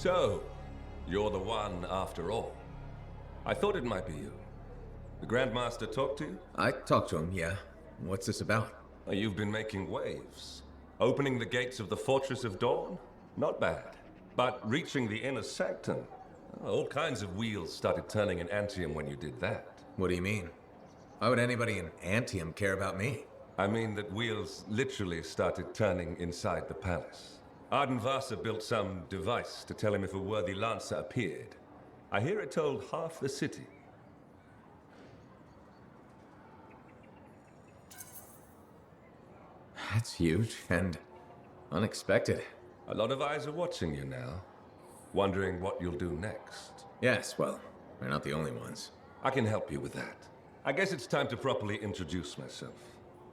So, you're the one after all. I thought it might be you. The Grandmaster talked to you? I talked to him, yeah. What's this about? You've been making waves. Opening the gates of the Fortress of Dawn? Not bad. But reaching the inner sanctum? All kinds of wheels started turning in Anthem when you did that. What do you mean? Why would anybody in Anthem care about me? I mean that wheels literally started turning inside the palace. Ardenvasa built some device to tell him if a worthy lancer appeared. I hear it told half the city. That's huge and unexpected. A lot of eyes are watching you now, wondering what you'll do next. Yes, well, we're not the only ones. I can help you with that. I guess it's time to properly introduce myself.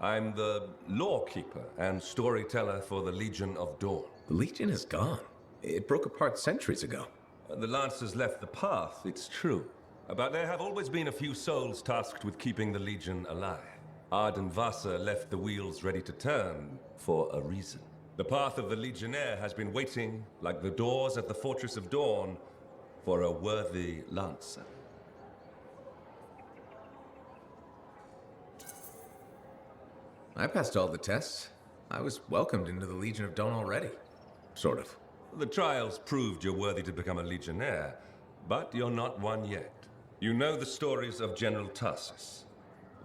I'm the lawkeeper and storyteller for the Legion of Dawn. The Legion is gone. It broke apart centuries ago. The Lancers left the path, it's true. But there have always been a few souls tasked with keeping the Legion alive. Ardenvasa left the wheels ready to turn for a reason. The path of the Legionnaire has been waiting, like the doors at the Fortress of Dawn, for a worthy Lancer. I passed all the tests. I was welcomed into the Legion of Dawn already. Sort of. The trials proved you're worthy to become a Legionnaire, but you're not one yet. You know the stories of General Tarsus.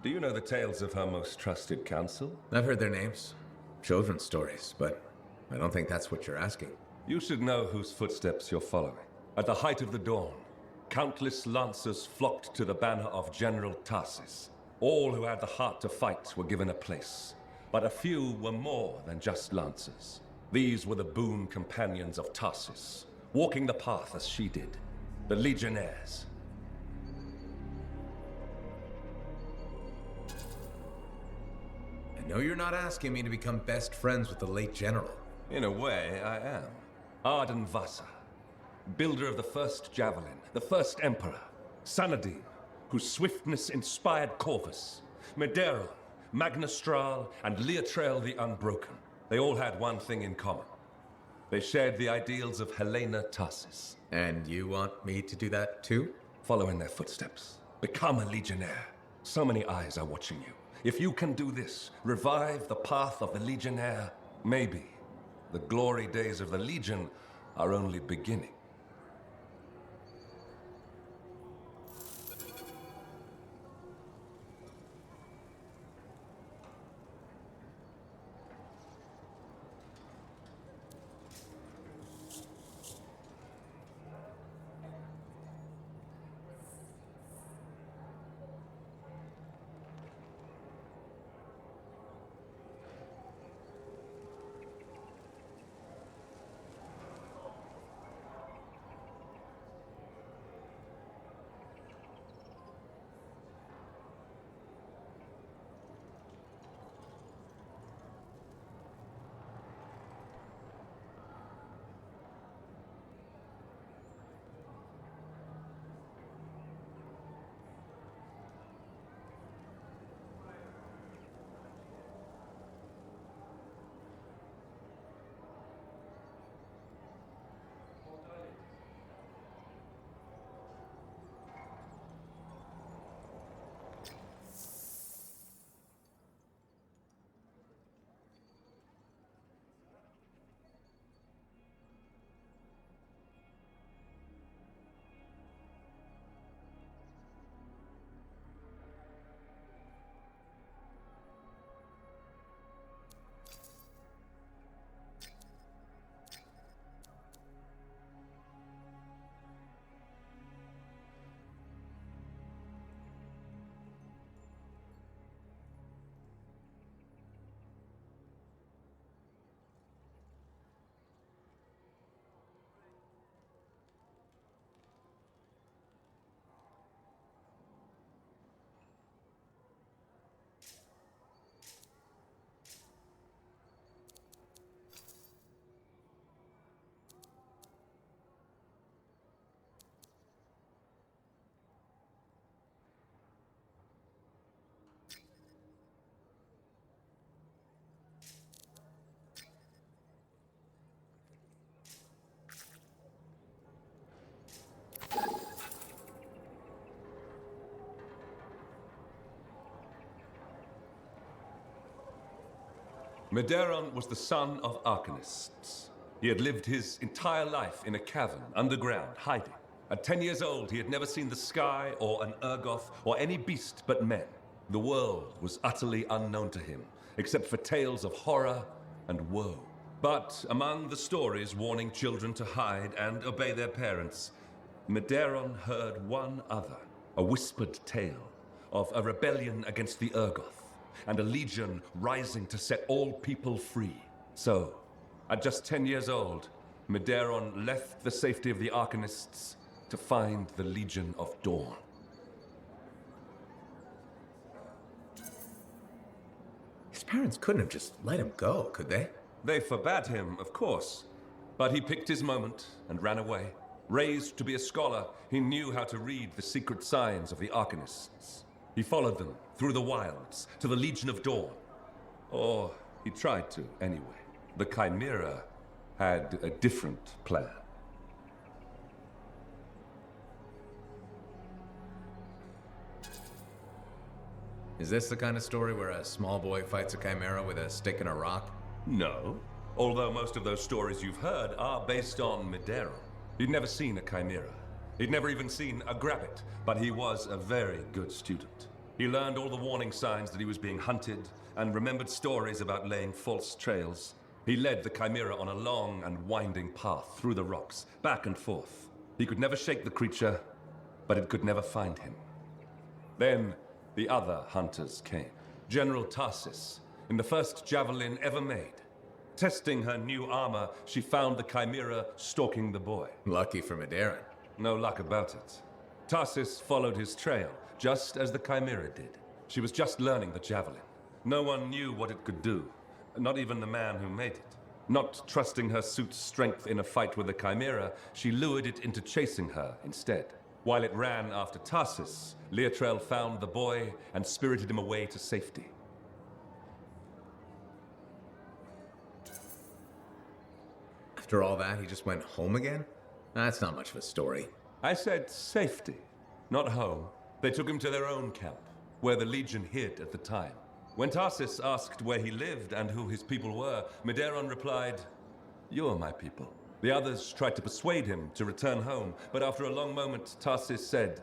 Do you know the tales of her most trusted council? I've heard their names. Children's stories, but I don't think that's what you're asking. You should know whose footsteps you're following. At the height of the dawn, countless lancers flocked to the banner of General Tarsus. All who had the heart to fight were given a place, but a few were more than just lancers. These were the boon companions of Tarsus, walking the path as she did, the Legionnaires. I know you're not asking me to become best friends with the late general. In a way, I am. Ardenvasa, builder of the first javelin, the first emperor, Sanadin, whose swiftness inspired Corvus, Medero, Magnastral, and Leotrail the Unbroken. They all had one thing in common. They shared the ideals of Helena Tarsus. And you want me to do that too? Follow in their footsteps. Become a Legionnaire. So many eyes are watching you. If you can do this, revive the path of the Legionnaire, maybe the glory days of the Legion are only beginning. Medeiros was the son of arcanists. He had lived his entire life in a cavern, underground, hiding. At 10 years old, he had never seen the sky or an ergoth or any beast but men. The world was utterly unknown to him, except for tales of horror and woe. But among the stories warning children to hide and obey their parents, Medeiros heard one other, a whispered tale of a rebellion against the ergoth and a legion rising to set all people free. So, at just 10 years old, Medeiros left the safety of the Arcanists to find the Legion of Dawn. His parents couldn't have just let him go, could they? They forbade him, of course, but he picked his moment and ran away. Raised to be a scholar, he knew how to read the secret signs of the Arcanists. He followed them through the wilds to the Legion of Dawn. Or he tried to, anyway. The Chimera had a different plan. Is this the kind of story where a small boy fights a chimera with a stick and a rock? No. Although most of those stories you've heard are based on Medeiros. He'd never seen a chimera. He'd never even seen a grabbit, but he was a very good student. He learned all the warning signs that he was being hunted and remembered stories about laying false trails. He led the chimera on a long and winding path through the rocks, back and forth. He could never shake the creature, but it could never find him. Then the other hunters came. General Tarsis, in the first javelin ever made. Testing her new armor, she found the chimera stalking the boy. Lucky for Medeiros. No luck about it. Tarsis followed his trail, just as the chimera did. She was just learning the javelin. No one knew what it could do, not even the man who made it. Not trusting her suit's strength in a fight with the chimera, she lured it into chasing her instead. While it ran after Tarsis, Leotrel found the boy and spirited him away to safety. After all that, he just went home again? That's not much of a story. I said safety, not home. They took him to their own camp, where the Legion hid at the time. When Tarsis asked where he lived and who his people were, Medeiros replied, "You are my people." The others tried to persuade him to return home, but after a long moment, Tarsis said,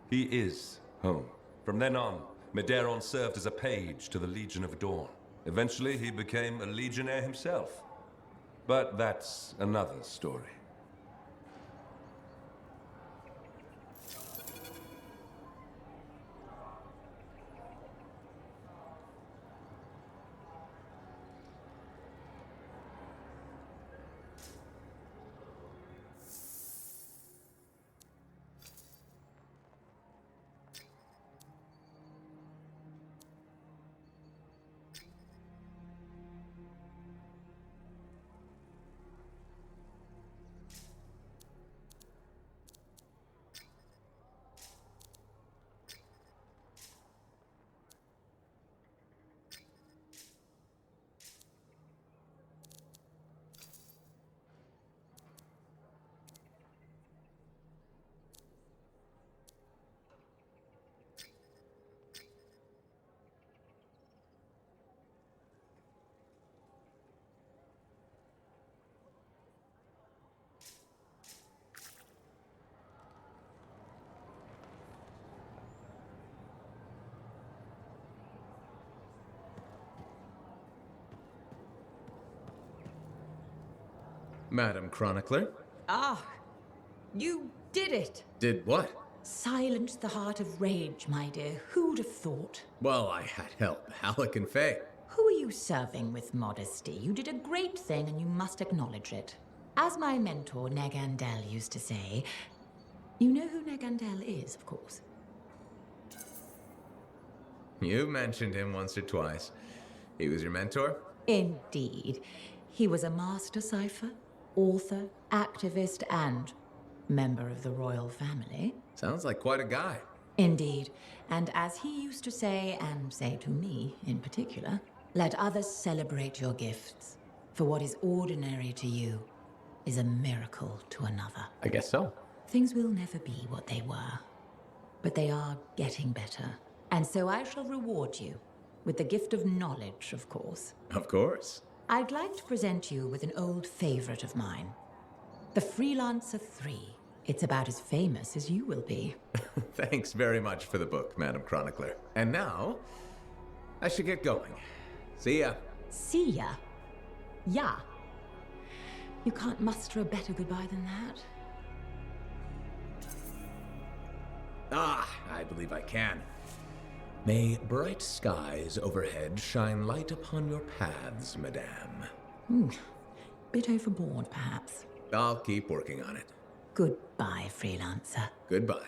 "He is home." From then on, Medeiros served as a page to the Legion of Dawn. Eventually, he became a legionnaire himself. But that's another story. Madam Chronicler? Ah, you did it! Did what? Silenced the heart of rage, my dear. Who'd have thought? Well, I had help. Alec and Faye. Who are you serving with modesty? You did a great thing and you must acknowledge it. As my mentor, Negandel, used to say, you know who Negandel is, of course. You mentioned him once or twice. He was your mentor? Indeed. He was a master cipher, author, activist, and member of the royal family. Sounds like quite a guy. Indeed. And as he used to say, and say to me in particular, let others celebrate your gifts. For what is ordinary to you is a miracle to another. I guess so. Things will never be what they were, but they are getting better. And so I shall reward you with the gift of knowledge, of course. Of course. I'd like to present you with an old favorite of mine. The Freelancer 3. It's about as famous as you will be. Thanks very much for the book, Madam Chronicler. And now, I should get going. See ya. See ya? Yeah. You can't muster a better goodbye than that. I believe I can. May bright skies overhead shine light upon your paths, madame. Bit overboard, perhaps. I'll keep working on it. Goodbye, Freelancer. Goodbye.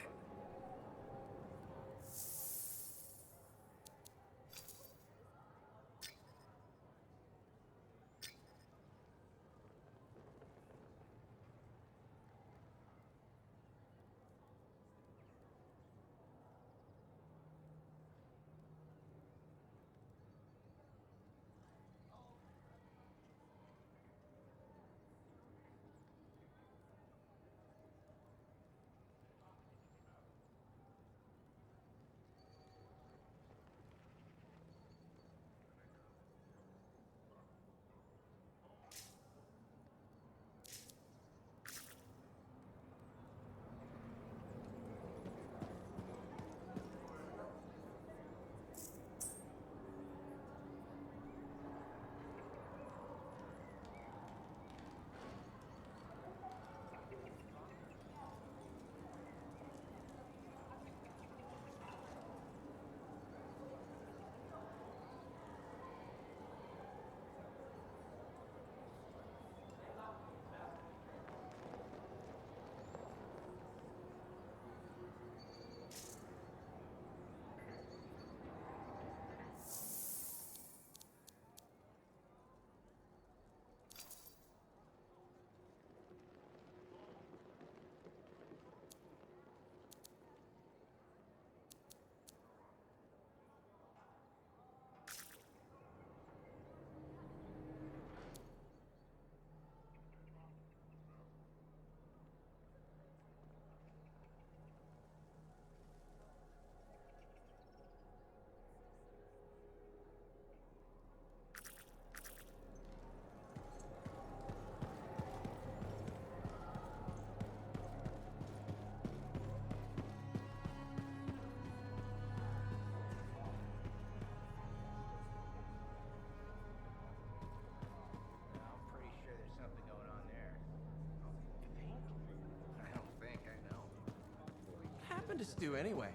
To Stu anyway.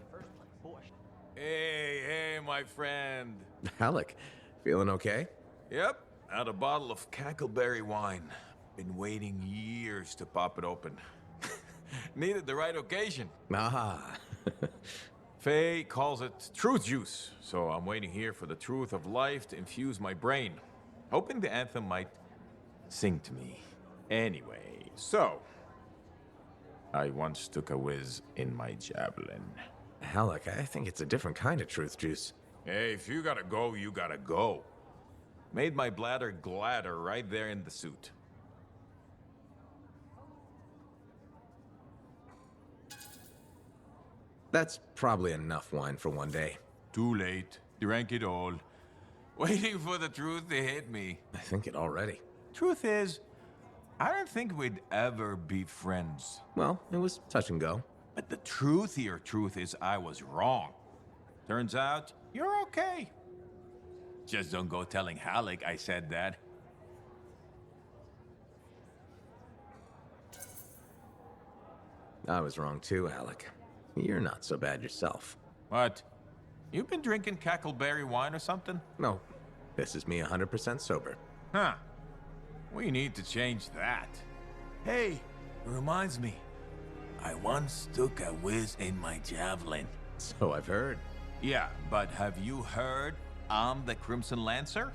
Hey, my friend. Alec, feeling okay? Yep, had a bottle of cackleberry wine. Been waiting years to pop it open. Needed the right occasion. Faye calls it truth juice, so I'm waiting here for the truth of life to infuse my brain. Hoping the anthem might sing to me. Anyway, so I once took a whiz in my javelin. Alec, I think it's a different kind of truth juice. Hey, if you gotta go, you gotta go. Made my bladder gladder right there in the suit. That's probably enough wine for one day. Too late. Drank it all. Waiting for the truth to hit me. I think it already. Truth is, I don't think we'd ever be friends. Well, it was touch and go. But the truthier truth is I was wrong. Turns out, you're okay. Just don't go telling Halleck I said that. I was wrong too, Alec. You're not so bad yourself. What? You've been drinking cackleberry wine or something? No, this is me 100% sober. Huh. We need to change that. Hey, it reminds me. I once took a whiz in my javelin. So I've heard. Yeah, but have you heard I'm the Crimson Lancer?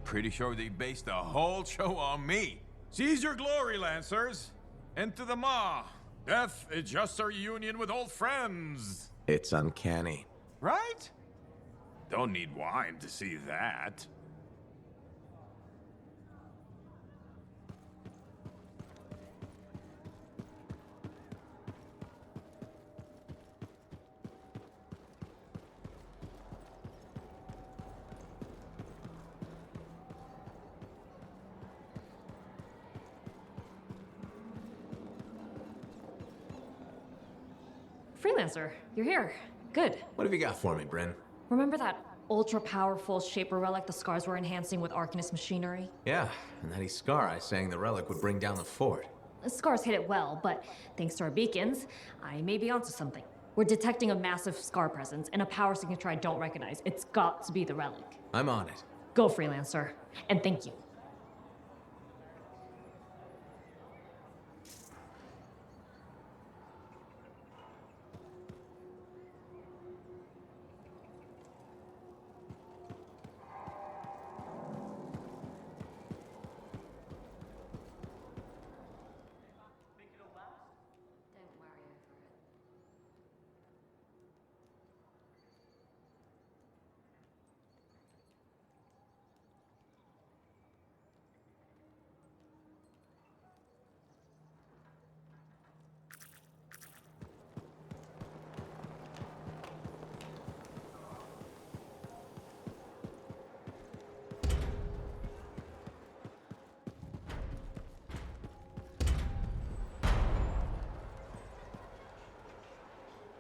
Pretty sure they based the whole show on me. Seize your glory, Lancers! Into the maw! Death is just a reunion with old friends! It's uncanny. Right? Don't need wine to see that. Freelancer, you're here. Good. What have you got for me, Brynn? Remember that ultra-powerful shaper relic the Scars were enhancing with Arcanist machinery? Yeah, and that Scar I saying the relic would bring down the fort. The Scars hit it well, but thanks to our beacons, I may be onto something. We're detecting a massive Scar presence and a power signature I don't recognize. It's got to be the relic. I'm on it. Go, Freelancer. And thank you.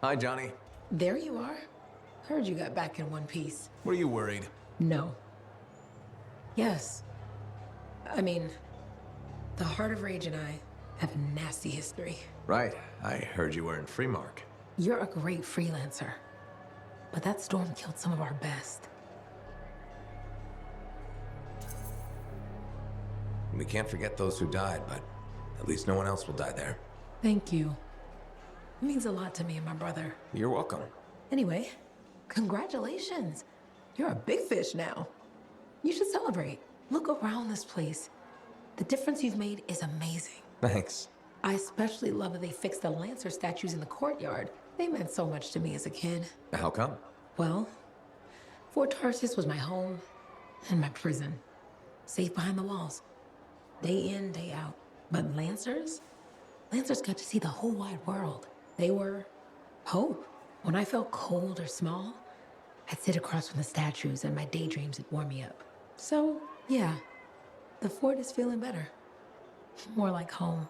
Hi, Johnny. There you are. Heard you got back in one piece. Were you worried? No. Yes. I mean, the Heart of Rage and I have a nasty history. Right. I heard you were in Freemark. You're a great freelancer. But that storm killed some of our best. We can't forget those who died, but at least no one else will die there. Thank you. It means a lot to me and my brother. You're welcome. Anyway, congratulations. You're a big fish now. You should celebrate. Look around this place. The difference you've made is amazing. Thanks. I especially love that they fixed the Lancer statues in the courtyard. They meant so much to me as a kid. How come? Well, Fort Tarsis was my home and my prison. Safe behind the walls. Day in, day out. But Lancers got to see the whole wide world. They were hope. When I felt cold or small, I'd sit across from the statues and my daydreams would warm me up. So, yeah, the fort is feeling better. More like home.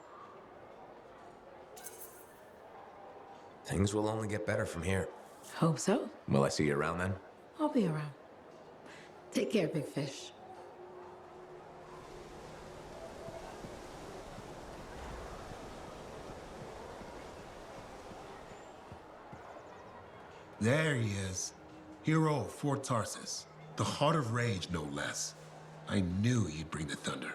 Things will only get better from here. Hope so. Will I see you around then? I'll be around. Take care, big fish. There he is. Hero of Fort Tarsis. The Heart of Rage, no less. I knew he'd bring the thunder.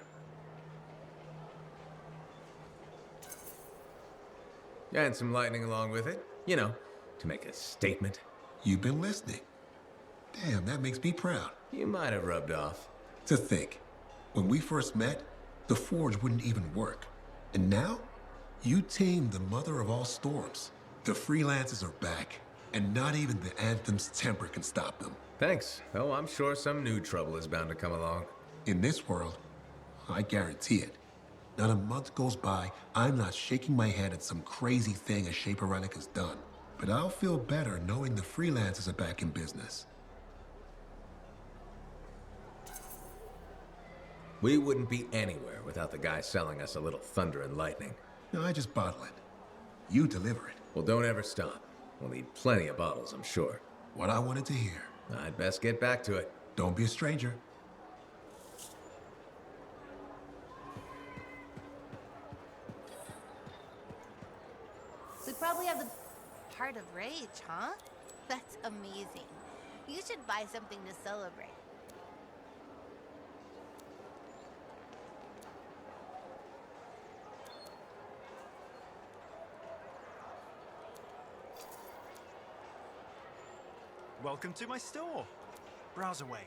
And some lightning along with it. You know, to make a statement. You've been listening. Damn, that makes me proud. You might have rubbed off. To think, when we first met, the forge wouldn't even work. And now, you tamed the mother of all storms. The freelancers are back. And not even the Anthem's temper can stop them. Thanks. Oh, I'm sure some new trouble is bound to come along. In this world, I guarantee it. Not a month goes by, I'm not shaking my head at some crazy thing a Shaper Relic has done. But I'll feel better knowing the freelancers are back in business. We wouldn't be anywhere without the guy selling us a little thunder and lightning. No, I just bottle it. You deliver it. Well, don't ever stop. We'll need plenty of bottles, I'm sure. What I wanted to hear. I'd best get back to it. Don't be a stranger. We probably have the Heart of Rage, huh? That's amazing. You should buy something to celebrate. Welcome to my store. Browse away.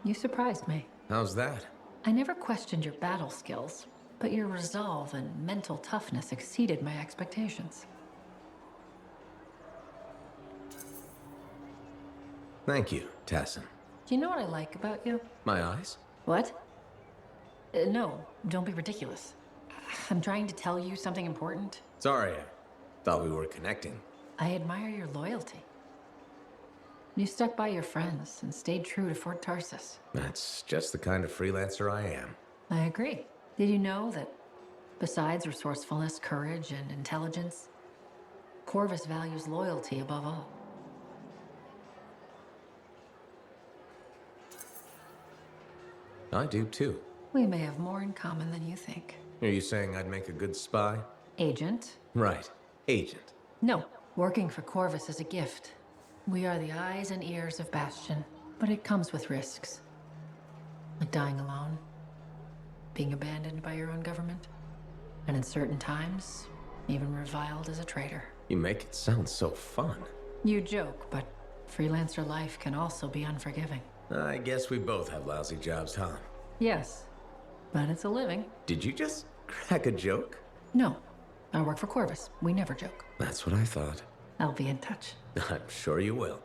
You surprised me. How's that? I never questioned your battle skills, but your resolve and mental toughness exceeded my expectations. Thank you, Tassin. Do you know what I like about you? My eyes? What? No, don't be ridiculous. I'm trying to tell you something important. Sorry, I thought we were connecting. I admire your loyalty. You stuck by your friends and stayed true to Fort Tarsus. That's just the kind of freelancer I am. I agree. Did you know that besides resourcefulness, courage, and intelligence, Corvus values loyalty above all? I do too. We may have more in common than you think. Are you saying I'd make a good spy? Agent? Right. Agent. No. Working for Corvus is a gift. We are the eyes and ears of Bastion, but it comes with risks. Like dying alone, being abandoned by your own government, and in certain times, even reviled as a traitor. You make it sound so fun. You joke, but freelancer life can also be unforgiving. I guess we both have lousy jobs, huh? Yes, but it's a living. Did you just crack a joke? No, I work for Corvus. We never joke. That's what I thought. I'll be in touch. I'm sure you will.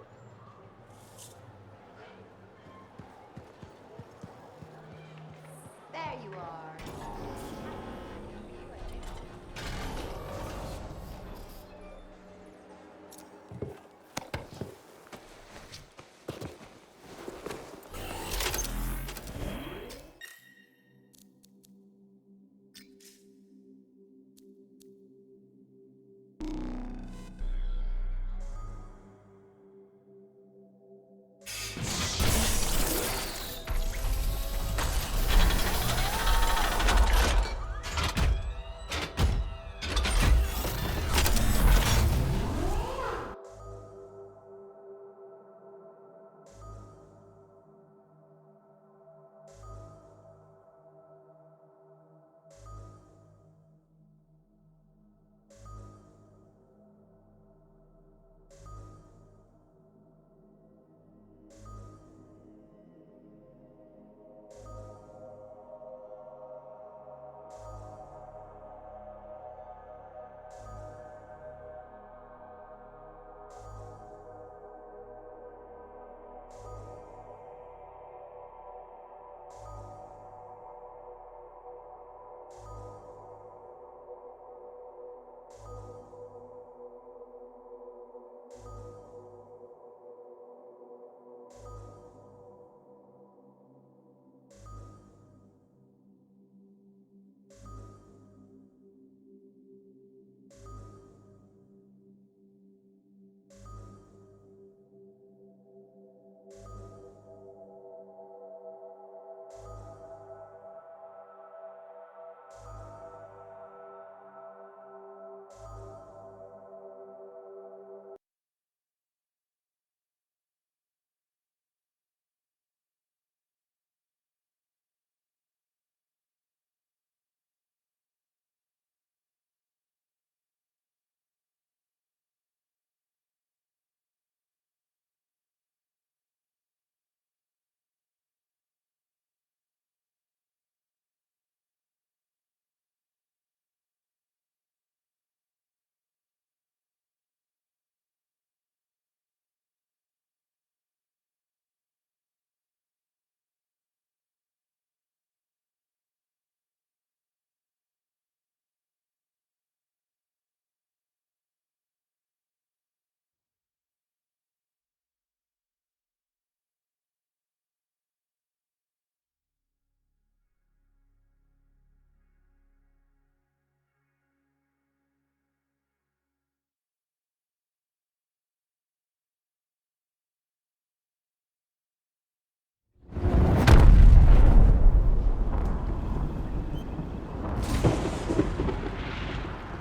There you are.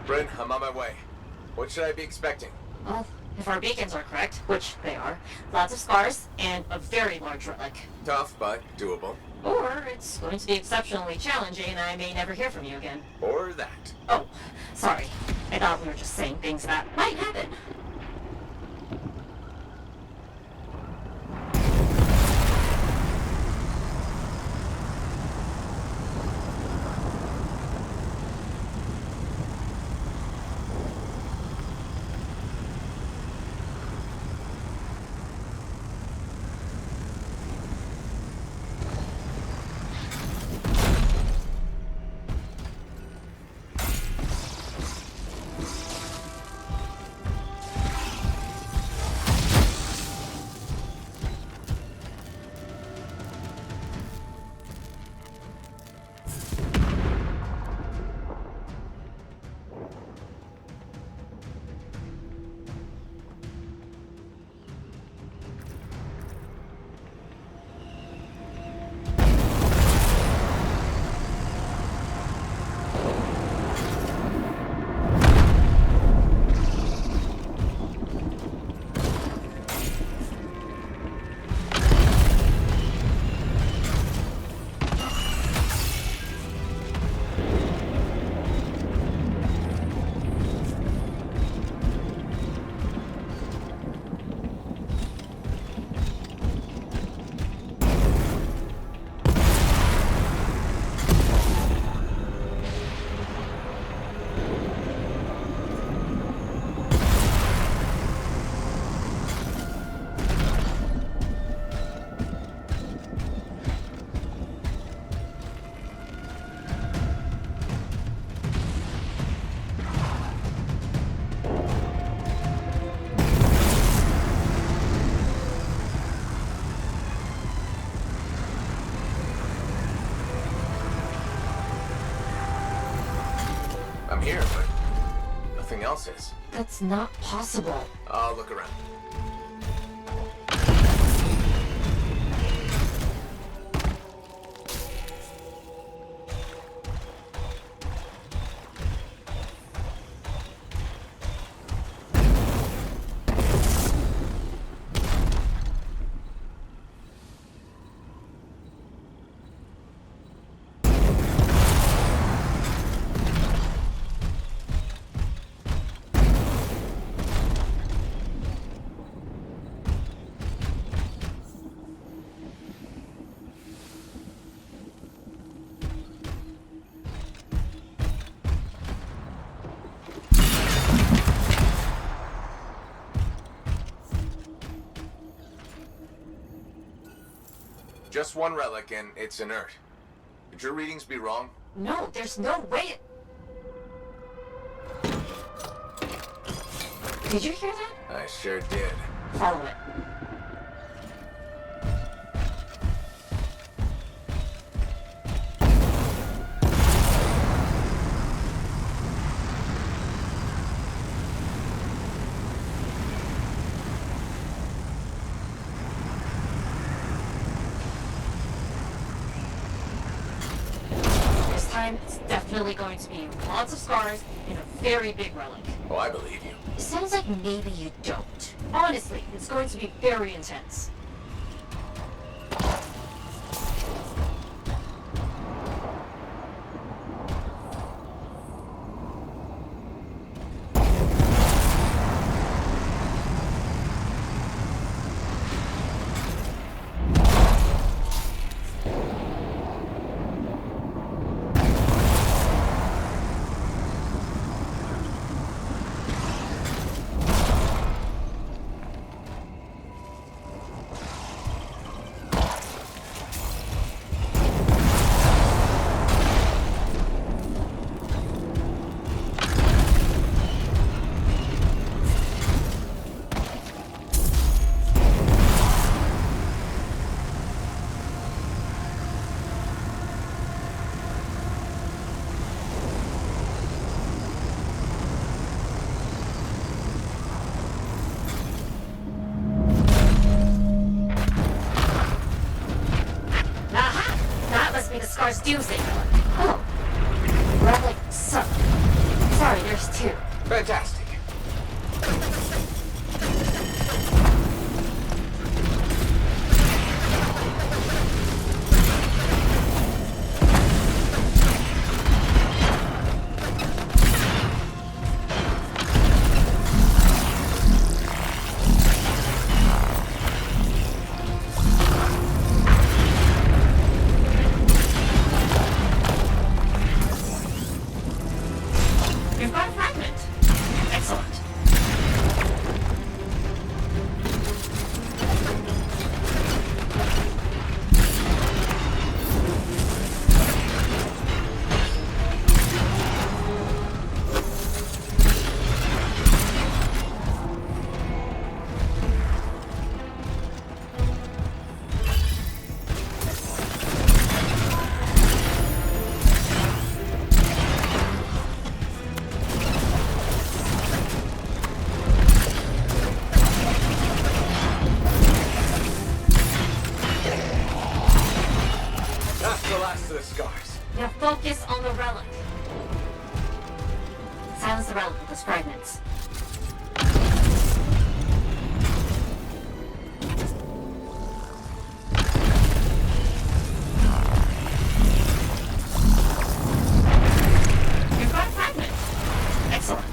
Brynn, I'm on my way. What should I be expecting? Well, if our beacons are correct, which they are, lots of scars and a very large relic. Tough, but doable. Or it's going to be exceptionally challenging and I may never hear from you again. Or that. Oh, sorry. I thought we were just saying things that might happen. I'm here, but nothing else is. That's not possible. I'll look around. Just one relic, and it's inert. Could your readings be wrong? No, there's no way. Did you hear that? I sure did. Follow it. It's definitely going to be lots of scars and a very big relic. Oh, I believe you. It sounds like maybe you don't. Honestly, it's going to be very intense. Using. Oh. Relic suck. Sorry, there's two. Fantastic. Now focus on the relic. Silence the relic with those fragments. You've got a fragment. Excellent.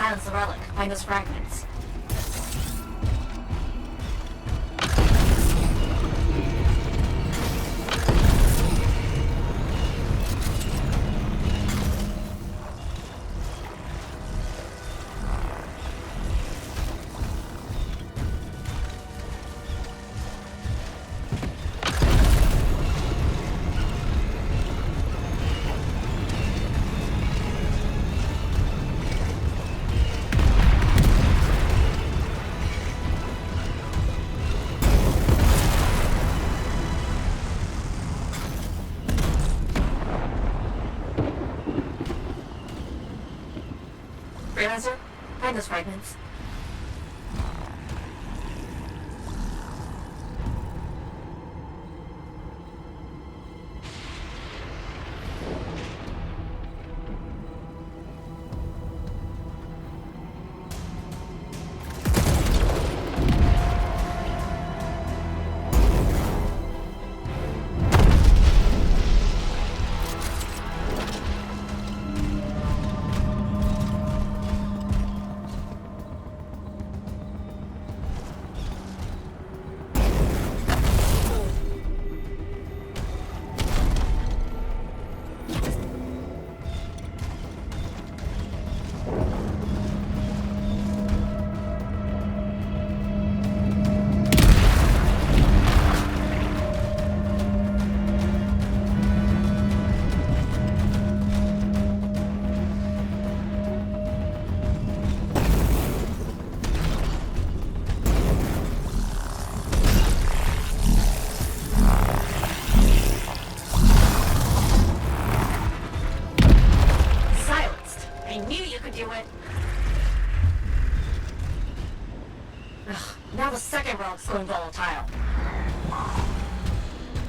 Silence the relic. Find those fragments. Freelancer, find those fragments. It's going volatile.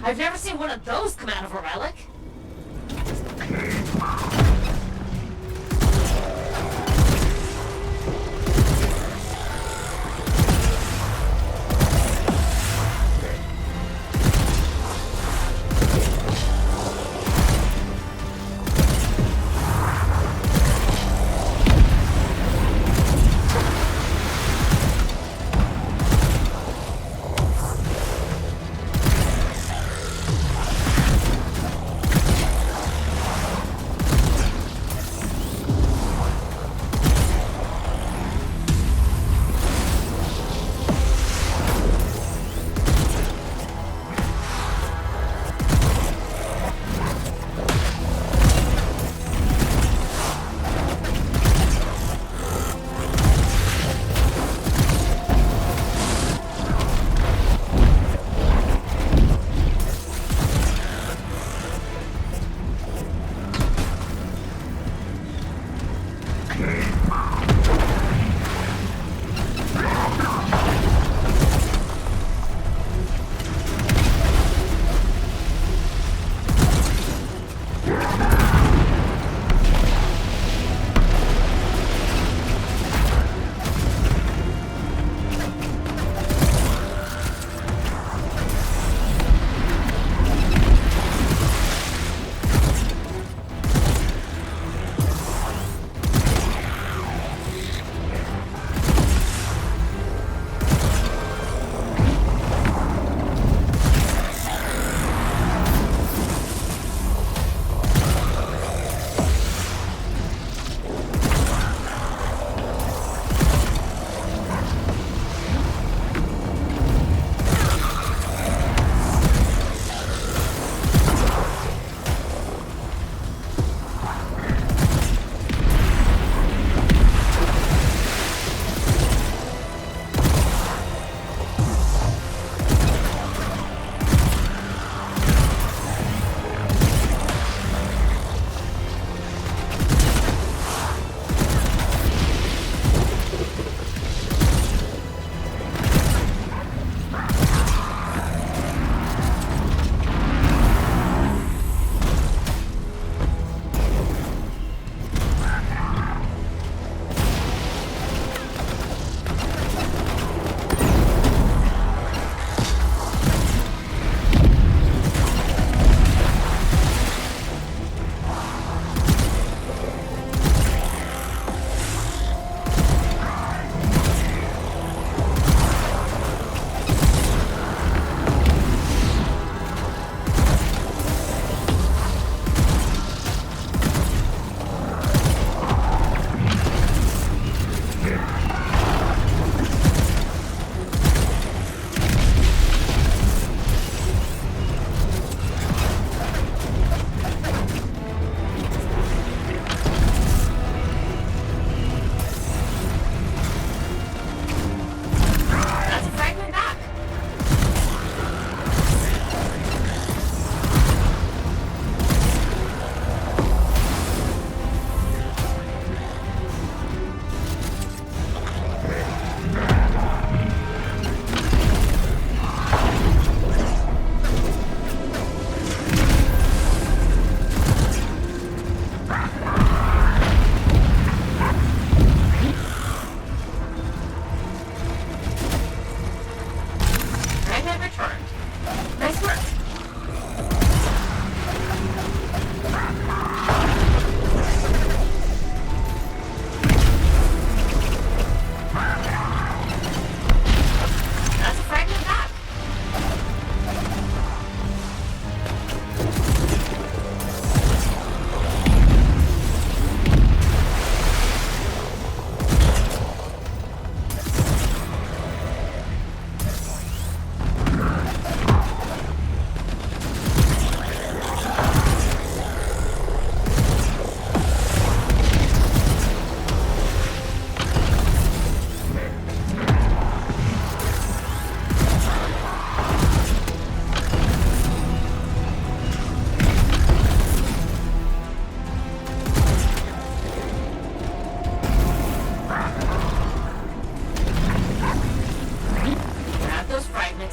I've never seen one of those come out of a relic.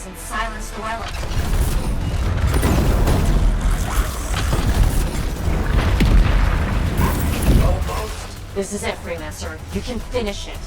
this and silence the relic. Almost. This is it, Freemancer. You can finish it.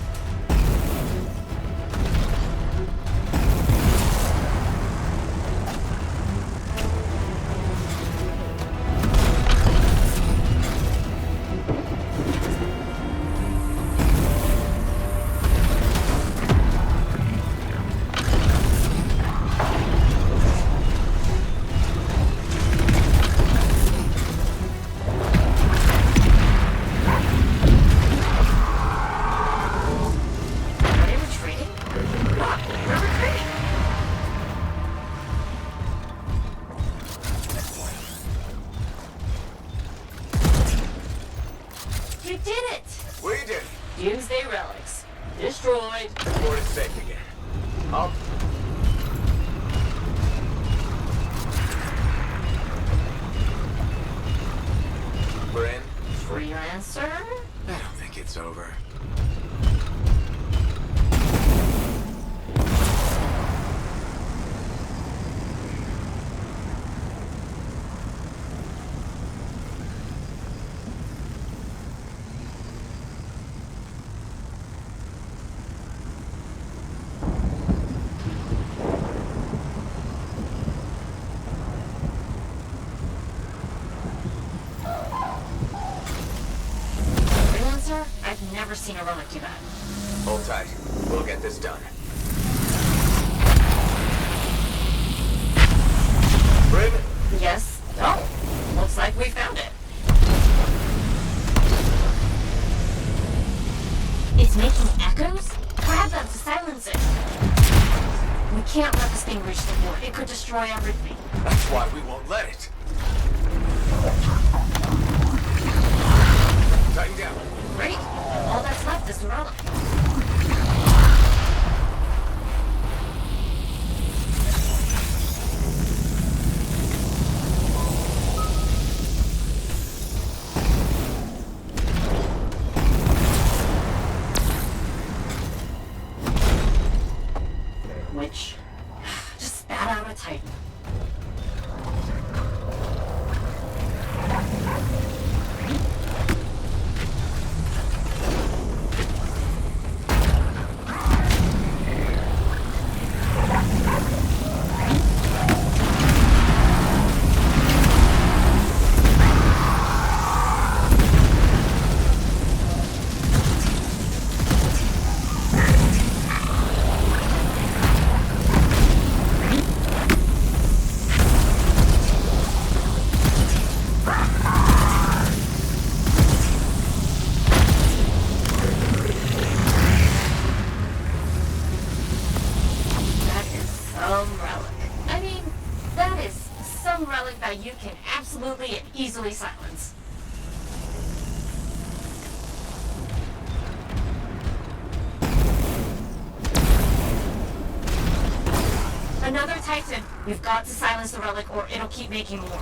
Never seen a relic do that. Hold tight. We'll get this done. Brynn? Yes? Oh, looks like we found it. It's making echoes? Grab them to silence it. We can't let this thing reach the floor. It could destroy everything. That's why we won't let it. Tighten down. Great. All that's left is the relic. Which? Just spat out a Titan. You can absolutely and easily silence. Another Titan. We've got to silence the relic or it'll keep making more.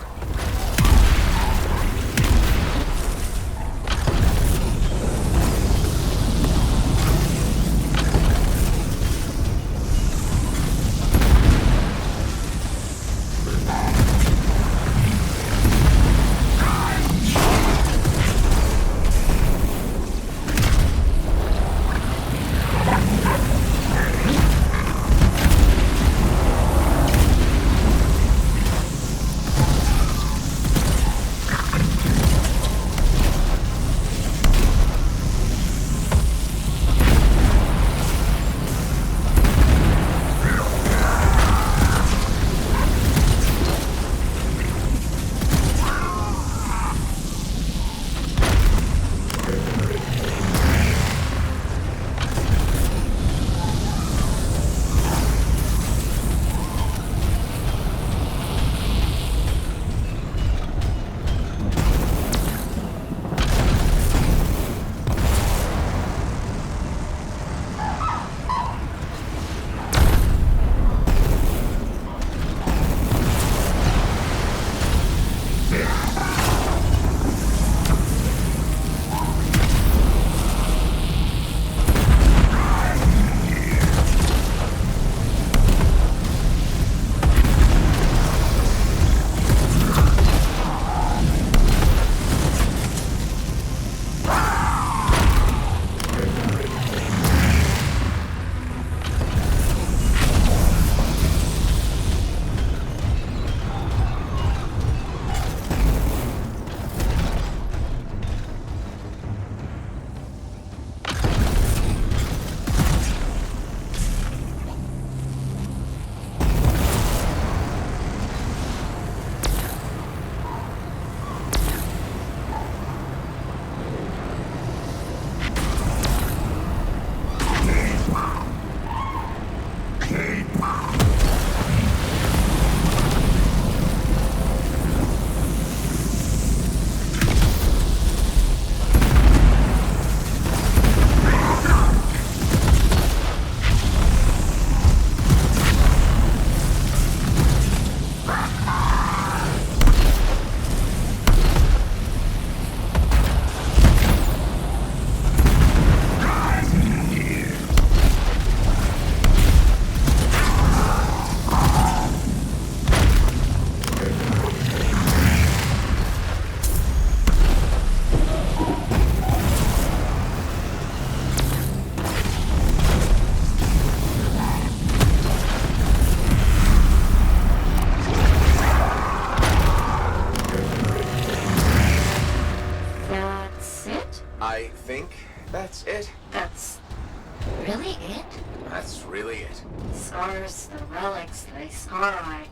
really it? That's really it. Scars, the relics, the scar eye,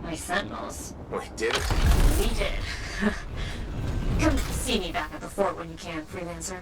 my sentinels. We did it. We did. Come see me back at the fort when you can, freelancer.